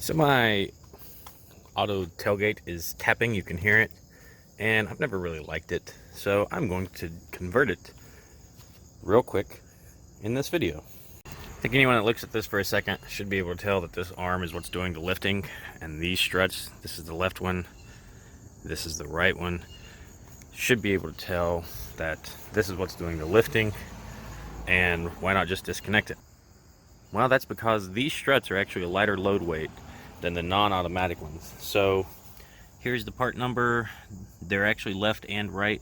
So my auto tailgate is tapping, you can hear it, and I've never really liked it, so I'm going to convert it real quick in this video. I think anyone that looks at this for a second should be able to tell that this arm is what's doing the lifting, and these struts, this is the left one, this is the right one, should be able to tell that this is what's doing the lifting, and why not just disconnect it? Well, that's because these struts are actually a lighter load weight than the non-automatic ones. So here's the part number. They're actually left and right.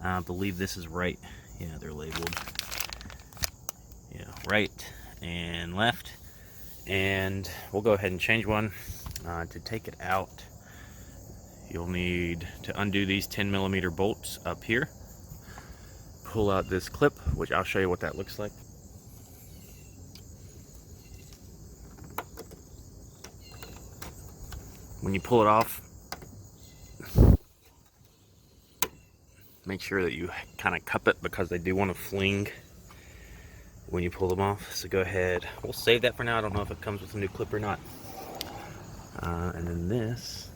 I believe this is right. Yeah, they're labeled. Yeah, right and left. And we'll go ahead and change one. To take it out, you'll need to undo these 10mm bolts up here. Pull out this clip, which I'll show you what that looks like. When you pull it off, make sure that you kind of cup it because they do want to fling when you pull them off. So go ahead, we'll save that for now. I don't know if it comes with a new clip or not. And then this,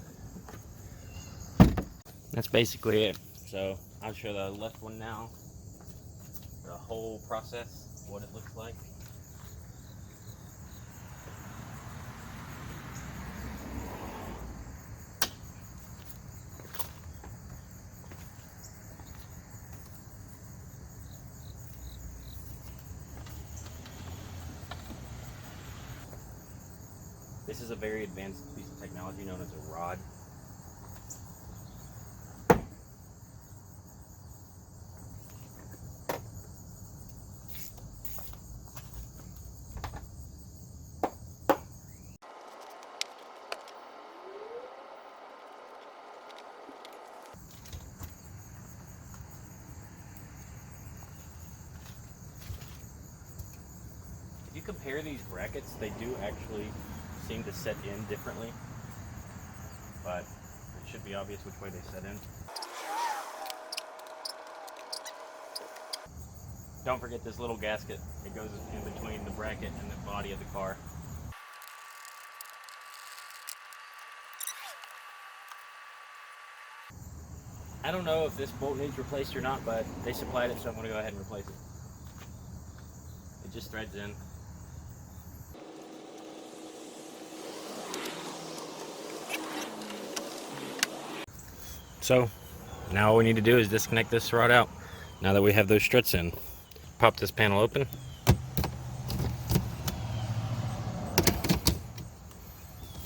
that's basically it. So I'll show the left one now, the whole process, what it looks like. This is a very advanced piece of technology known as a rod. If you compare these brackets, they do actually seem to set in differently, but it should be obvious which way they set in. Don't forget this little gasket. It goes in between the bracket and the body of the car. I don't know if this bolt needs replaced or not, but they supplied it, so I'm going to go ahead and replace it. It just threads in. So now all we need to do is disconnect this rod out. Now that we have those struts in, pop this panel open.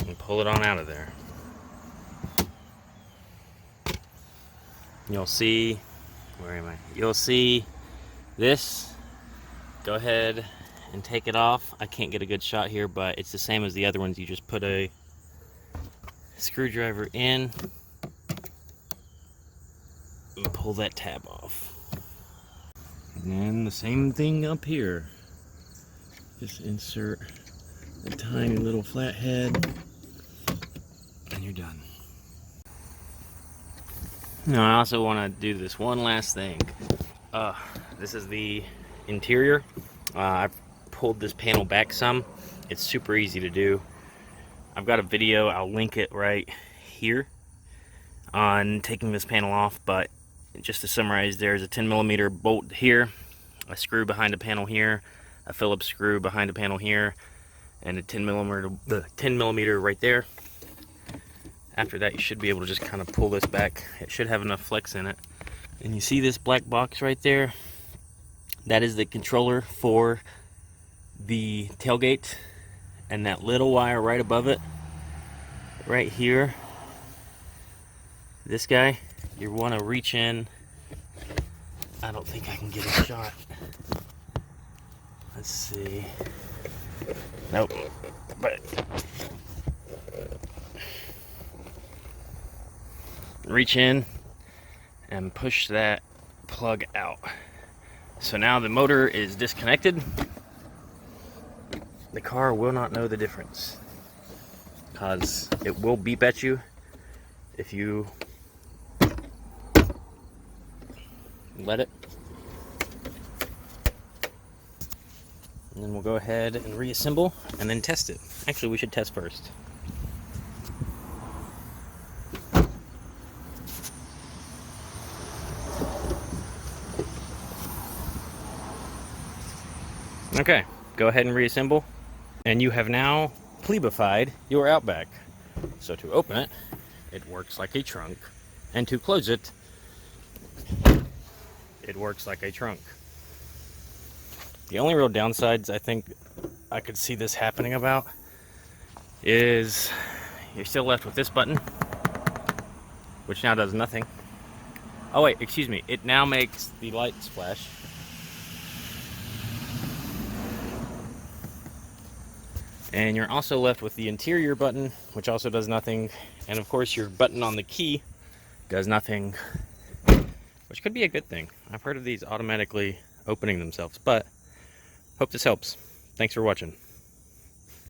And pull it on out of there. You'll see, where am I? You'll see this. Go ahead and take it off. I can't get a good shot here, but it's the same as the other ones. You just put a screwdriver in and pull that tab off. And then the same thing up here. Just insert a tiny little flathead and you're done. Now I also want to do this one last thing. This is the interior. I've pulled this panel back some. It's super easy to do. I've got a video, I'll link it right here on taking this panel off, but just to summarize, there's a 10mm bolt here, a screw behind the panel here, a Phillips screw behind the panel here, and a 10mm right there. After that, you should be able to just kind of pull this back. It should have enough flex in it. And you see this black box right there? That is the controller for the tailgate, and that little wire right above it, right here, this guy, you want to reach in. I don't think I can get a shot. Let's see. Nope. But reach in and push that plug out. So now the motor is disconnected. The car will not know the difference because it will beep at you if you let it. And then we'll go ahead and reassemble and then test it. Actually, we should test first. Okay, go ahead and reassemble. And you have now plebified your Outback. So to open it, it works like a trunk. And to close it, it works like a trunk. The only real downsides I think I could see this happening about is you're still left with this button, which now does nothing. Oh wait, excuse me, it now makes the lights flash. And you're also left with the interior button, which also does nothing. And of course your button on the key does nothing, which could be a good thing. I've heard of these automatically opening themselves, but hope this helps. Thanks for watching.